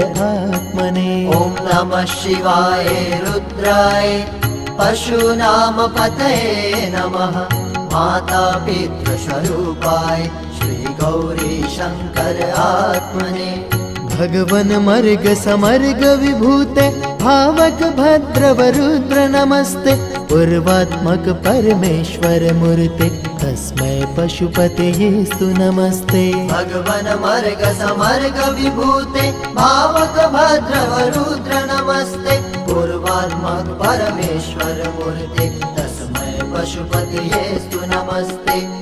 आत्मने। ॐ नमः शिवाय रुद्राय पशूनां पतये नमः। माता पितृस्वरूपाय श्री गौरी शंकर आत्मने। भगवन मर्ग समर्ग विभूते भावक भद्रव रुद्र नमस्ते। पूर्वात्मक परमेश्वर मूर्ते तस्मै पशुपतयेस्तु नमस्ते। भगवन मर्ग समर्ग विभूते भावक भद्रव रुद्र नमस्ते। पूर्वात्मक परमेश्वर मूर्ते तस्मै पशुपतयेस्तु नमस्ते।